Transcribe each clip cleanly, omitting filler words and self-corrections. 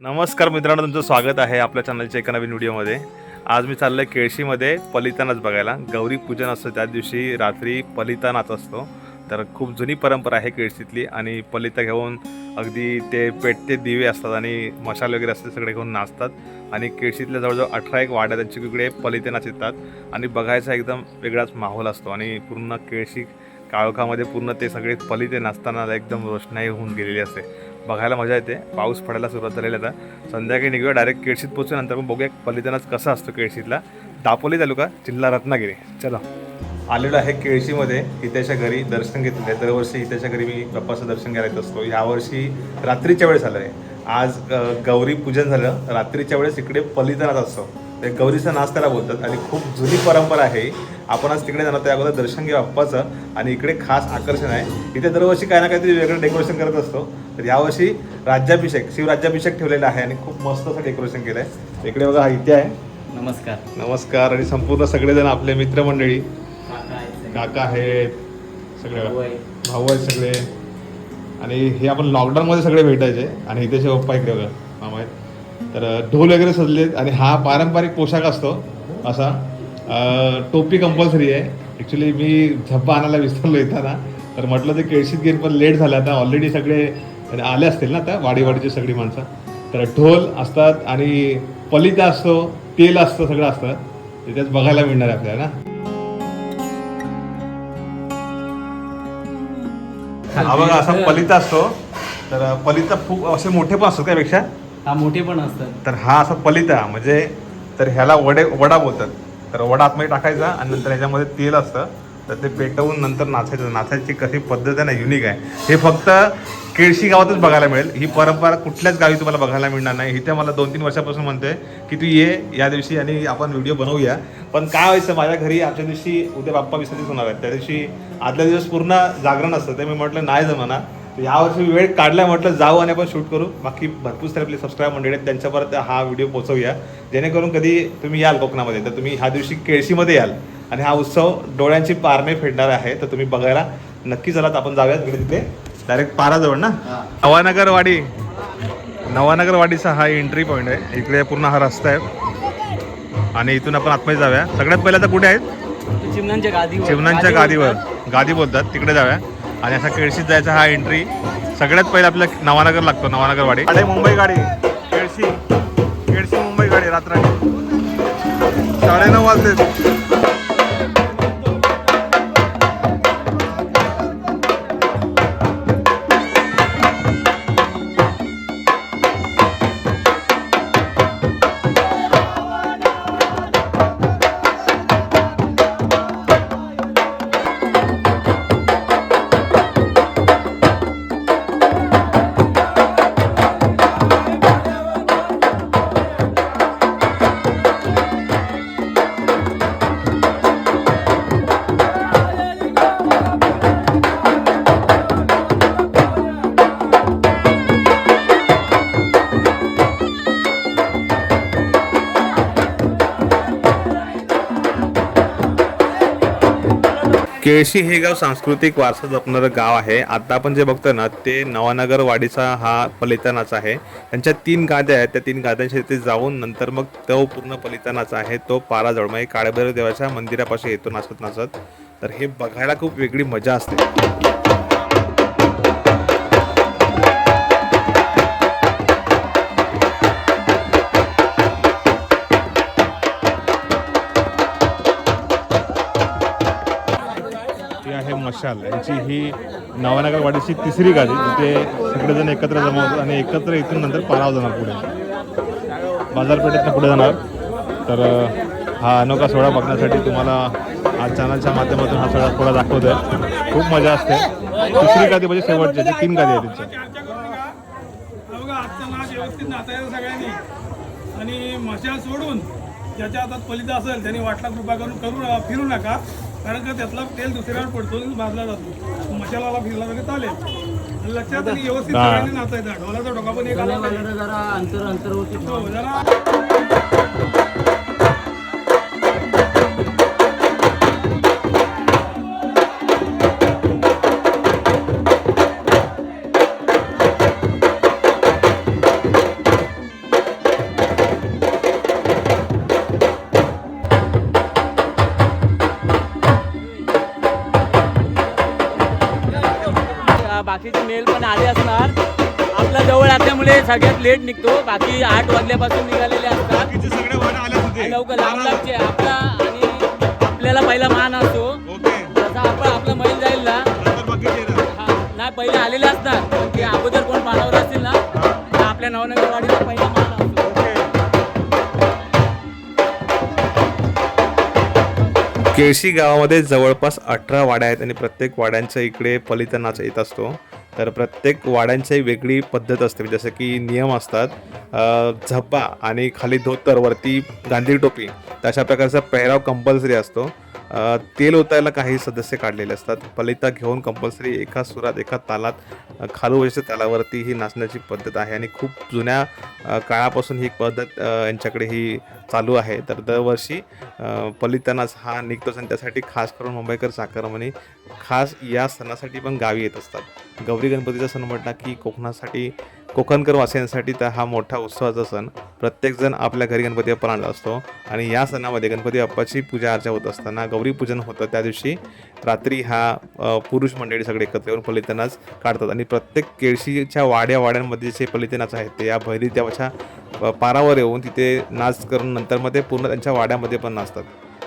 नमस्कार मित्रांनो, तुमचं स्वागत आहे आपल्या चॅनलच्या एका नवीन व्हिडिओमध्ये. आज मी चाललो आहे केळशीमध्ये पलिता नाच बघायला. गौरी पूजन असतं, त्या दिवशी रात्री पलिता नाच असतो. तर खूप जुनी परंपरा आहे केळशीतली आणि पलिता घेऊन अगदी ते पेटते दिवे असतात आणि मशाल वगैरे असते, सगळे घेऊन नाचतात. आणि केळशीतल्या जवळजवळ 18 वाड्या त्यांच्या इकडे पलिते नाच येतात आणि बघायचा एकदम वेगळाच माहोल असतो. आणि पूर्ण केळशी काळोखामध्ये पूर्ण ते सगळे पलिते नाचताना एकदम रोषणाई होऊन गेलेली असते. बघायला मजा येते. पाऊस पडायला सुरुवात झालेली आता. संध्याकाळी निघूया डायरेक्ट केळशीत पोहोचू. नंतर मग बघूया पलिता नाच कसा असतो केळशीतला. दापोली तालुका, जिल्हा रत्नागिरी. चला, आलेलो आहे केळशीमध्ये हितेच्या घरी. दर्शन घेतलेलं आहे. दरवर्षी हितेच्या घरी मी बाप्पाचं दर्शन घ्यायला येत असतो. यावर्षी रात्रीच्या वेळेस आलं आहे. आज गौरी पूजन झालं, रात्रीच्या वेळेस इकडे पलिता नाच असतो. ते गौरीचा नाच त्याला बोलतात आणि खूप जुनी परंपरा आहे. आपण आज तिकडे जाणार, त्या अगोदर दर्शन घ्या बाप्पाचं. आणि इकडे खास आकर्षण आहे, इथे दरवर्षी काही ना काहीतरी वेगळं डेकोरेशन करत असतो. तर यावर्षी राज्याभिषेक, शिवराज्याभिषेक ठेवलेला आहे आणि खूप मस्त असं डेकोरेशन केलं आहे. इकडे बघा, इथे आहे. नमस्कार. नमस्कार. आणि संपूर्ण सगळेजण आपले मित्रमंडळी, काका आहेत, सगळे भाऊ आहेत सगळे. आणि हे आपण लॉकडाऊनमध्ये सगळे भेटायचे. आणि इथे पप्पा इकडे बघा, मामा आहेत. तर ढोल वगैरे सजलेत आणि हा पारंपरिक पोशाख असतो असा. टोपी कंपल्सरी आहे. ॲक्च्युली मी झब्बा आणायला विसरलो येताना, तर म्हटलं ते केळशीत गेलं, पण लेट झालं. आता ऑलरेडी सगळे आले असतील ना आता, वाडीवाडीची सगळी माणसं. तर ढोल असतात आणि पलिता असतो, तेल असतं, सगळं असतं. तिथेच बघायला मिळणार आहे आपल्याला. हा बघा, असा पलिता असतो. तर पलिता खूप असे मोठे पण असतात त्यापेक्षा. हा, मोठे पण असतात. तर हा असा पलिता म्हणजे, तर ह्याला वडा बोलतात. तर वडा आतमध्ये टाकायचा आणि नंतर ह्याच्यामध्ये तेल असतं. तर ते पेटवून नंतर नाचायचं. नाचायची कशी पद्धत आहे ना, युनिक आहे. हे फक्त केळशी गावातच बघायला मिळेल. ही परंपरा कुठल्याच गावी तुम्हाला बघायला मिळणार नाही. इथे मला 2-3 वर्षापासून म्हणतोय की तू ये या दिवशी आणि आपण व्हिडिओ बनवूया. पण काय व्हायचं, माझ्या घरी आजच्या दिवशी उद्या बाप्पा विसर्जित होणार आहेत. त्या दिवशी आदल्या दिवस पूर्ण जागरण असतं. ते मी म्हटलं नाही जमणार. यावर्षी वेळ काढला, म्हटलं जाऊ आणि आपण शूट करू. बाकी भरपूर सारे आपले सबस्क्राईब मंडळी आहेत, त्यांच्यापर्यंत हा व्हिडिओ पोहोचवूया. जेणेकरून कधी तुम्ही याल कोकणामध्ये, तर तुम्ही ह्या दिवशी केळशीमध्ये याल आणि हा उत्सव डोळ्यांची पारणे फेडणार आहे. तर तुम्ही बघायला नक्की चलात. आपण जाऊयात इकडे, तिथे डायरेक्ट पाराजवळ ना, नवानगर वाडीचा हा एंट्री पॉईंट आहे. इकडे पूर्ण हा रस्ता आहे आणि इथून आपण आतमध्ये जाऊया. सगळ्यात पहिलं तर कुठे आहेत? चिमण्यांच्या गादीवर, गादी बोलतात, तिकडे जाऊया. आणि असा केळशीत जायचा हा एंट्री. सगळ्यात पहिला आपल्या नवानगर लागतो, नवानगर वाडी. आणि मुंबई गाडी, केळशी मुंबई गाडी रात्री 9:30 वाजले. केळशी हे गाव सांस्कृतिक वारसा जपणारं गाव आहे. आता आपण जे बघतो ना, ते नवानगर वाडीचा हा पलिता नाच आहे. त्यांच्या 3 गाद्या आहेत. त्या 3 गाद्यांच्या तिथे जाऊन नंतर मग तो पूर्ण पलिता नाच आहे तो पाराजवळ, म्हणजे काळभैरव देवाच्या मंदिरापाशी येतो नाचत नाचत. तर हे बघायला खूप वेगळी मजा असते. आहे मशाल, यांची ही नवानगर वाडीची 3री गादी. इथे सगळेजण एकत्र जमा होतात आणि एकत्र इथून नंतर पारावर जाणार, पुढे बाजारपेठेतनं पुढे जाणार. तर हा अनोखा सोहळा बघण्यासाठी तुम्हाला आज चॅनलच्या माध्यमातून हा सगळा सोहळा दाखवतोय. खूप मजा असते. 3री गादी म्हणजे शेवटची, 3 गादी आहेत त्यांच्या. आजचा नाच व्यवस्थित नाचायचं सगळ्यांनी. आणि मशाल सोडून ज्याच्या हातात पलिता असेल त्यांनी वाटला कृपा करून फिरू नका, कारण का त्यातला तेल दुसऱ्यावर पडतो, भाजला जातो. मशालाला फिरला तरी चालेल. लक्षात आणि व्यवस्थित सगळ्यांनी नाचायचा. ढोलाचा डोका पण एक आला जरा अंतर होती जरा. सगळ्यात लेट निघतो. बाकी 8 वाजल्यापासून निघालेले असतात. बाकीचे सगळे वाडे आले होते लवकर लांब लांबचे आपला आणि आपल्याला पहिला मान असतो. ओके जसा आपण आपला मैल जाईल ना, नंतर बाकीचे येणार. हा, नाही पहिले आलेले असतात. पण ते अगोदर कोण पानावर असतील ना, तर आपल्या नवनगरवाडीला पहिला मान असतो. केळशी गावामध्ये जवळपास 18 वाड्या आहेत आणि प्रत्येक वाड्यांच्या इकडे पलिता नाच येत असतो. तर प्रत्येक वाड्यांची वेगळी पद्धत असते. जसं की नियम असतात, झब्बा आणि खाली धोतर वरती गांधी टोपी तशा प्रकारचा पेहराव कंपल्सरी असतो. तेल ओतायला काही सदस्य काढलेले असतात. पलिता घेऊन कंपल्सरी एका सुरात एका तालात खालूवरच्या तालावरती ही नाचण्याची पद्धत आहे आणि खूप जुन्या काळापासून ही पद्धत यांच्याकडे ही चालू आहे. तर दरवर्षी पलिता नाच हा निघतोच आणि त्यासाठी खास करून मुंबईकर चाकरमानी खास या सणासाठी पण गावी येत असतात. गौरी गणपतीचा सण म्हटला की कोकणासाठी कोकणकर वासियांसाठी तर हा मोठा उत्सवाचा सण. प्रत्येकजण आपल्या घरी गणपती बाप्पा आणला असतो आणि या सणामध्ये गणपती बाप्पाची पूजा अर्चा होत असताना गौरीपूजन होतं. त्या दिवशी रात्री हा पुरुष मंडळी सगळे एकत्र येऊन पलिता नाच काढतात आणि प्रत्येक केळशीच्या वाड्यांमध्ये जे पलिता नाच आहेत ते या भैरी देवाच्या पारावर येऊन तिथे नाच करून नंतर मध्ये पूर्ण त्यांच्या वाड्यामध्ये पण नाचतात.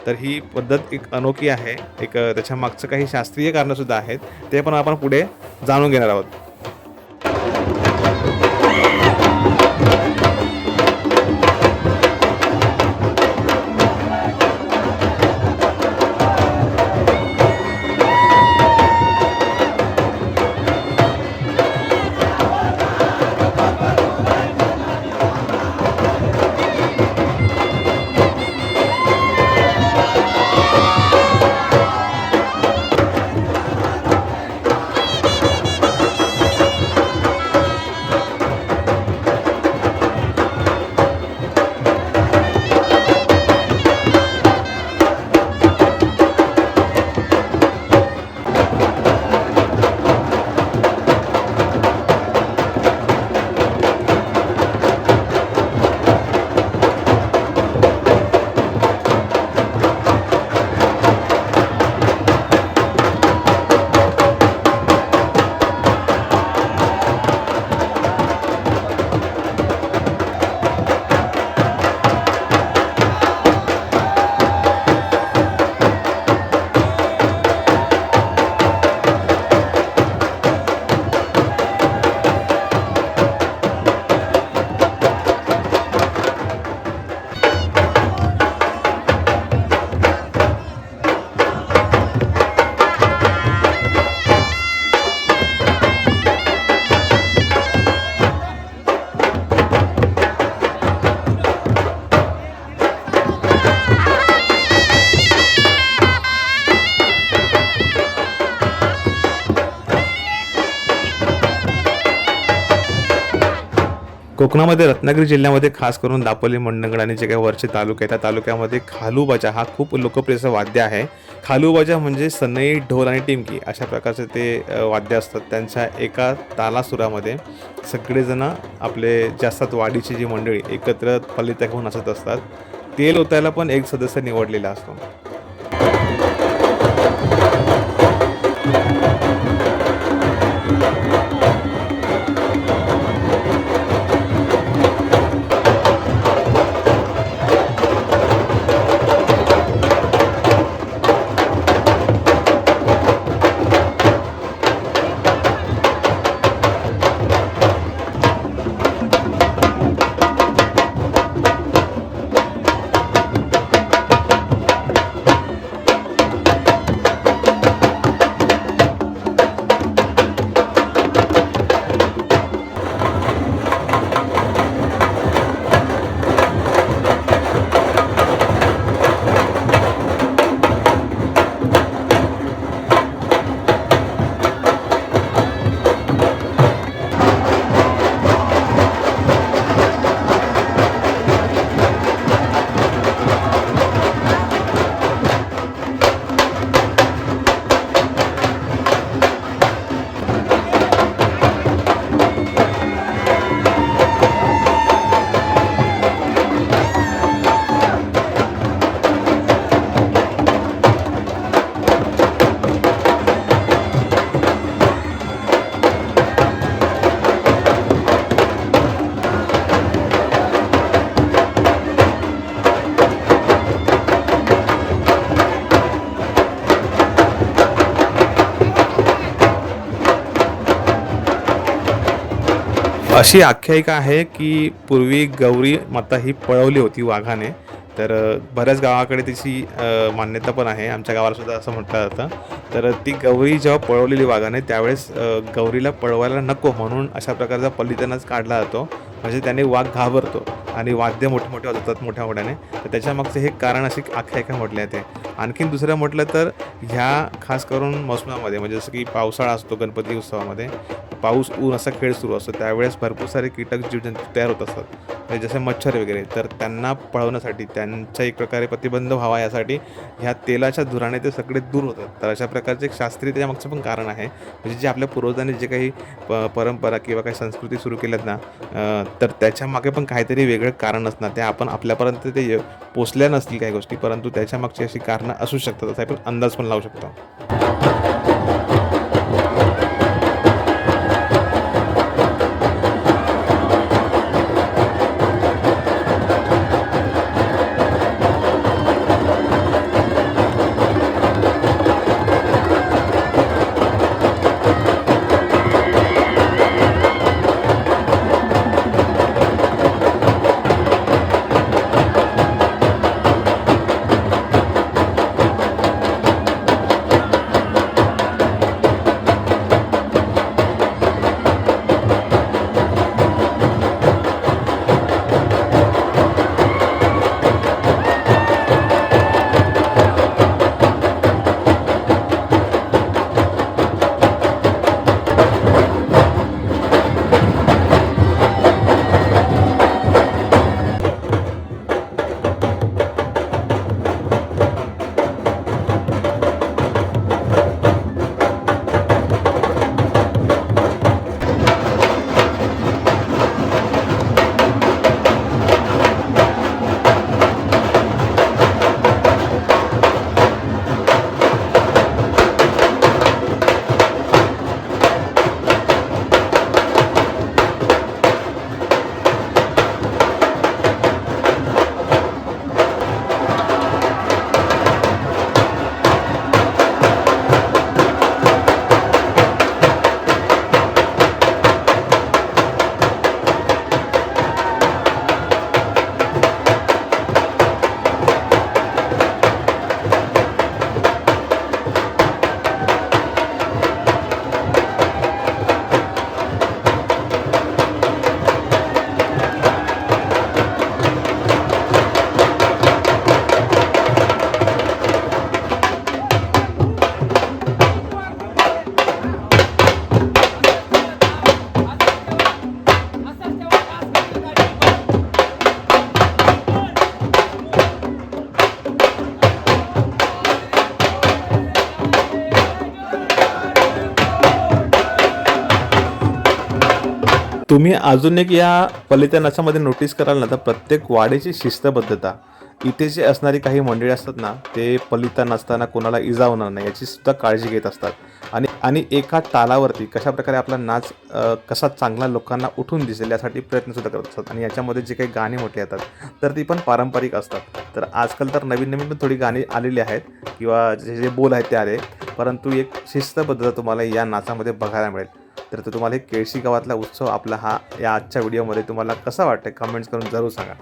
तर ही पद्धत एक अनोखी आहे. एक त्याच्या मागचं काही शास्त्रीय कारणंसुद्धा आहेत, ते पण आपण पुढे जाणून घेणार आहोत. कोकणामध्ये रत्नागिरी जिल्ह्यामध्ये खास करून दापोली, मंडणगड आणि जे काही वरचे तालुके आहेत त्या तालुक्यामध्ये खालूबाजा हा खूप लोकप्रिय असं वाद्य आहे. खालूबाजा म्हणजे सनई, ढोल आणि टिमकी अशा प्रकारचे ते वाद्य असतात. त्यांच्या एका तालासुरामध्ये सगळेजण आपले जे असतात वाडीची जी मंडळी एकत्र पलिता घेऊन नाचत असतात. तेल ओतायला पण एक सदस्य निवडलेला असतो. अशी आख्यायिका आहे की पूर्वी गौरी माता ही पळवली होती वाघाने. तर बऱ्याच गावाकडे तिची मान्यता पण आहे. आमच्या गावाला सुद्धा असं म्हटलं जातं. तर ती गौरी जेव्हा पळवलेली वाघाने त्यावेळेस गौरीला पळवायला नको म्हणून अशा प्रकारचा पलितानाच काढला जातो. म्हणजे त्याने वाघ घाबरतो आणि वाद्य मोठे मोठे वाजवतात मोठ्या मोठ्याने. तर त्याच्यामागचं हे कारण अशी आख्यायिका म्हटली जाते. आणखीन दुसरं म्हटलं तर ह्या खास करून मोसमामध्ये म्हणजे जसं की पावसाळा असतो गणपती उत्सवामध्ये, पाऊस ऊन असा खेळ सुरू असतो त्यावेळेस भरपूर सारे कीटक जीवजंतू तयार होत असतात. म्हणजे जसे मच्छर वगैरे. तर त्यांना पळवण्यासाठी त्यांचा एक प्रकारे प्रतिबंध व्हावा यासाठी ह्या तेलाच्या धुराने ते सगळे दूर होतात. तर अशा प्रकारचे एक शास्त्रीय त्याच्यामागचं पण कारण आहे. म्हणजे जे आपल्या पूर्वजांनी जे काही परंपरा किंवा काही संस्कृती सुरू केल्यात ना, तर त्याच्यामागे पण काहीतरी वेगळं कारण असणार. ते आपण आपल्यापर्यंत ते पोचल्या नसतील काही गोष्टी, परंतु त्याच्यामागची अशी कारणं असू शकतात असा आपण अंदाज पण लावू शकतो. तुम्ही अजून एक या पलिता नाचामध्ये नोटीस कराल ना, तर प्रत्येक वाडीची शिस्तबद्धता, इथे जे असणारी काही मंडळी असतात ना, ते पलिता नाचताना कोणाला इजा होणार नाही याची सुद्धा काळजी घेत असतात. आणि एका तालावरती कशाप्रकारे आपला नाच कसा चांगला लोकांना उठून दिसेल यासाठी प्रयत्नसुद्धा करत असतात. आणि याच्यामध्ये जे काही गाणी म्हटली जातात तर ती पण पारंपरिक असतात. तर आजकाल तर नवीन नवीन पण थोडी गाणी आलेली आहेत किंवा जे जे बोल आहेत ते आले, परंतु एक शिस्तबद्धता तुम्हाला या नाचामध्ये बघायला मिळेल. तर तो तुम्हाला केळशी गावातला उत्सव आपला हा या आजच्या व्हिडिओमध्ये तुम्हाला कसा वाटतं कमेंट्स करून जरूर सांगा.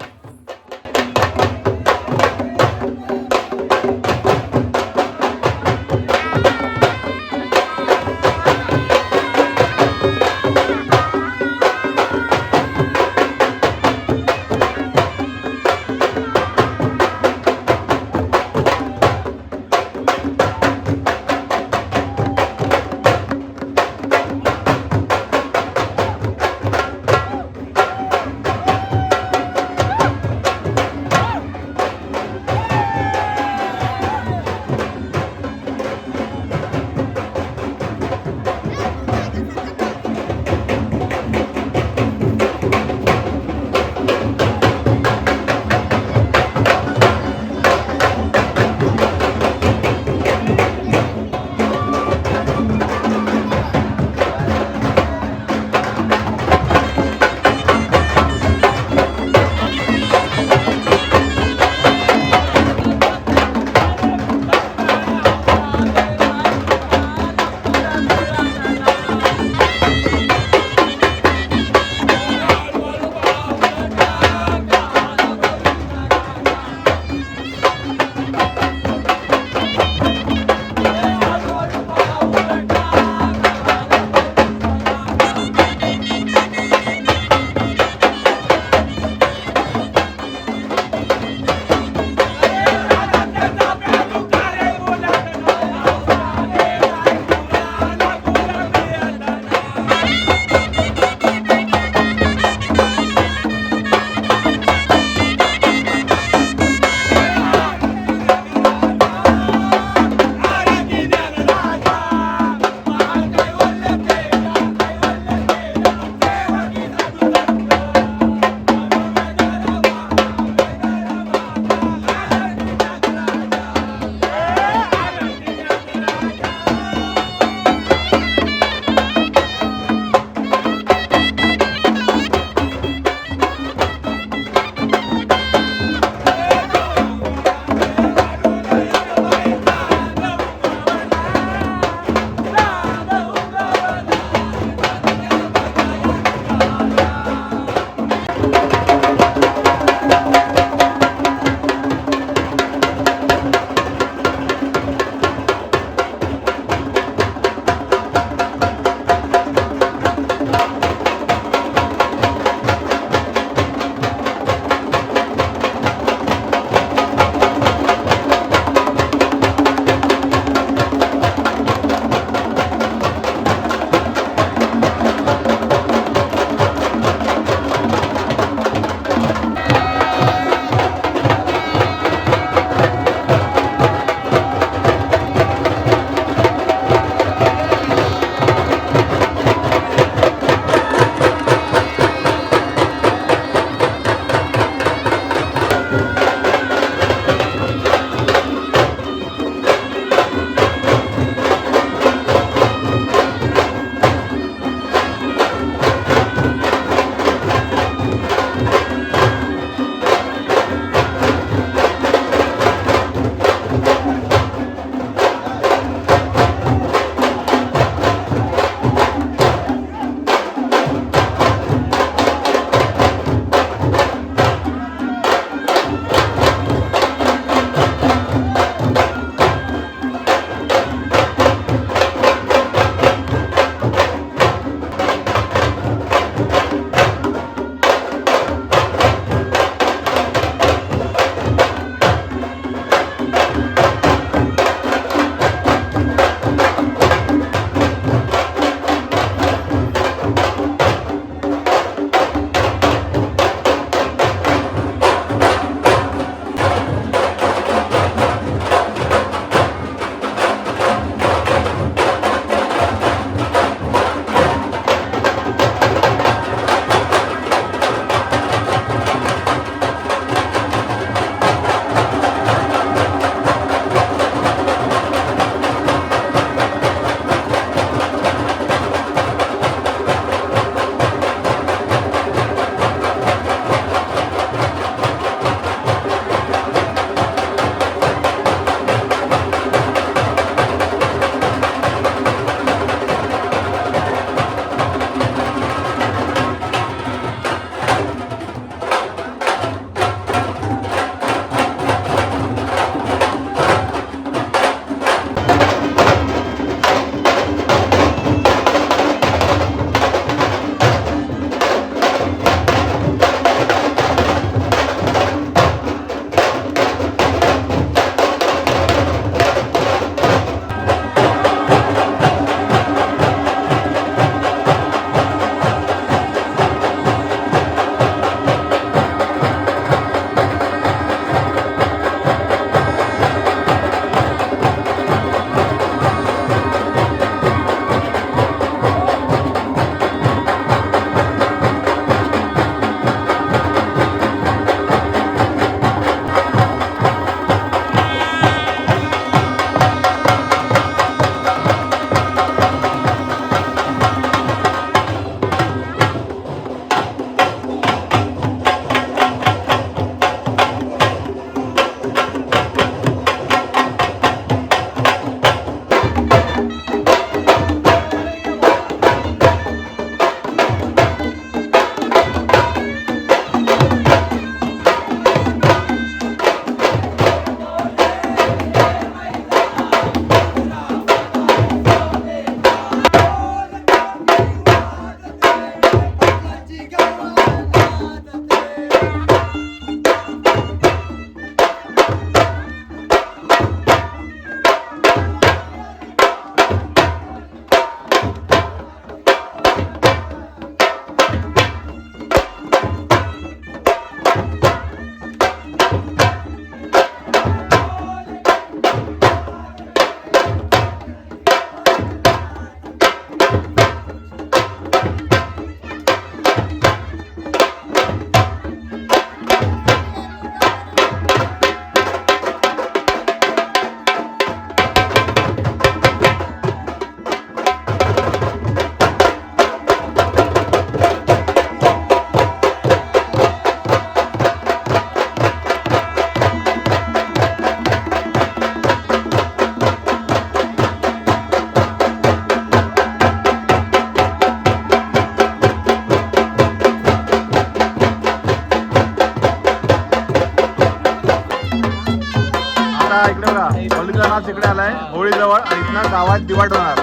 आज इकडे आलाय होळीजवळ आणि इथनं गावात दिवाट होणार.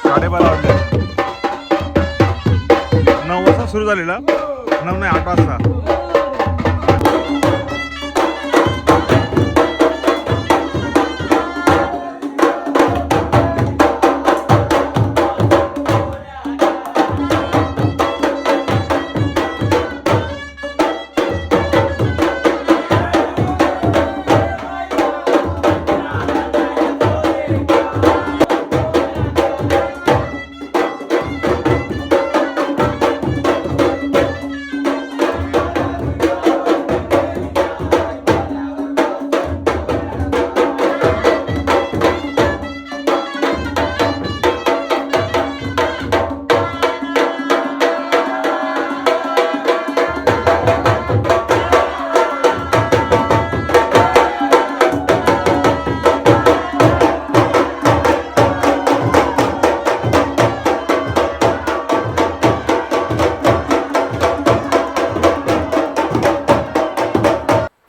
साडेबारा वाजले. 9 वाजता सुरू झालेला. 9 नाही 8 वाजता.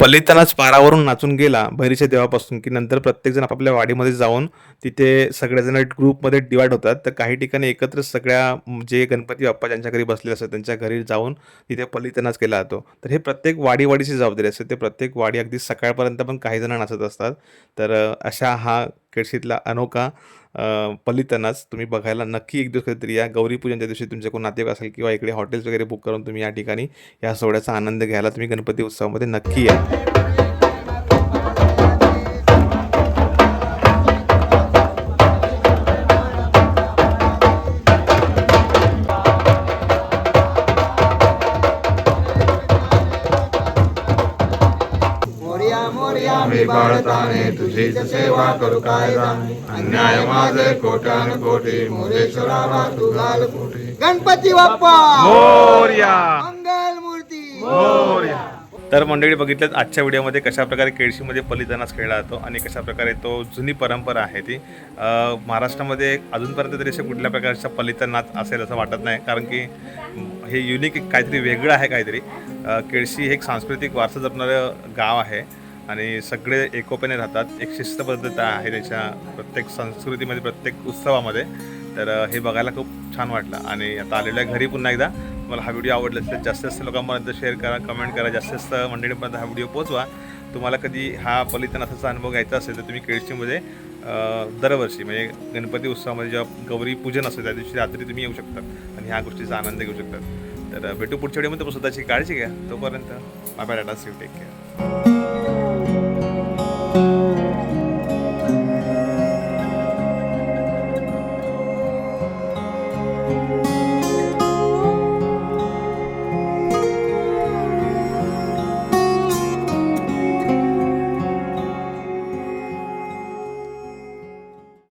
पलितानाच पारावरून नाचून गेला भैरीच्या देवापासून की नंतर प्रत्येकजण आपापल्या वाडीमध्ये जाऊन तिथे सगळेजण ग्रुपमध्ये डिवाइड होतात. तर काही ठिकाणी एकत्र सगळ्या जे गणपती बाप्पा ज्यांच्या घरी बसलेले असतात त्यांच्या घरी जाऊन तिथे पलितानाच केला जातो. तर हे प्रत्येक वाडीची जबाबदारी असते. ते प्रत्येक वाडी अगदी सकाळपर्यंत पण काही जण नाचत असतात. तर अशा हा केळशीतला अनोखा पलितानाच तुम्ही बघायला नक्की एक दिवस कधीतरी या. गौरीपूजनच्या दिवशी तुमचे कोण नातेवाईक असेल किंवा इकडे हॉटेल्स वगैरे बुक करून तुम्ही या ठिकाणी या सोहळ्याचा आनंद घ्यायला तुम्ही गणपती उत्सवामध्ये नक्की या. मी बाळताने तुझीच सेवा करू काय जाणे अन्याय माझे कोट्यान कोटी मोरेश्वराला तू घाल कोटी गणपती बाप्पा मोरया. मंगल मूर्ती मोरया. तर मंडळी बघितलं आजच्या व्हिडिओमध्ये कशाप्रकारे केळशीमध्ये पलितानाच खेळला जातो आणि कशाप्रकारे तो जुनी परंपरा आहे ती. महाराष्ट्रामध्ये अजूनपर्यंत तरी अशा कुठल्या प्रकारचा पलिता नाच असेल असं वाटत नाही, कारण की हे युनिक काहीतरी वेगळं आहे काहीतरी. केळशी हे एक सांस्कृतिक वारसा जपणारं गाव आहे आणि सगळे एकोप्याने राहतात. एक शिस्तबद्धता आहे त्याच्या प्रत्येक संस्कृतीमध्ये, प्रत्येक उत्सवामध्ये. तर हे बघायला खूप छान वाटलं आणि आता आलेलं आहे घरी पुन्हा एकदा. मला हा व्हिडिओ आवडला असेल जास्तीत जास्त लोकांपर्यंत शेअर करा, कमेंट करा, जास्तीत जास्त मंडळीपर्यंत हा व्हिडिओ पोहोचवा. तुम्हाला कधी हा पलितानाचा अनुभव घ्यायचा असेल तर तुम्ही केळशीमध्ये दरवर्षी म्हणजे गणपती उत्सवामध्ये जेव्हा गौरी पूजन असतं त्या दिवशी रात्री तुम्ही येऊ शकतात आणि ह्या गोष्टीचा आनंद घेऊ शकतात. तर भेटू पुढच्या व्हिडिओमध्ये. स्वतःची काळजी घ्या. तोपर्यंत bye bye. Tata. See you. Take care.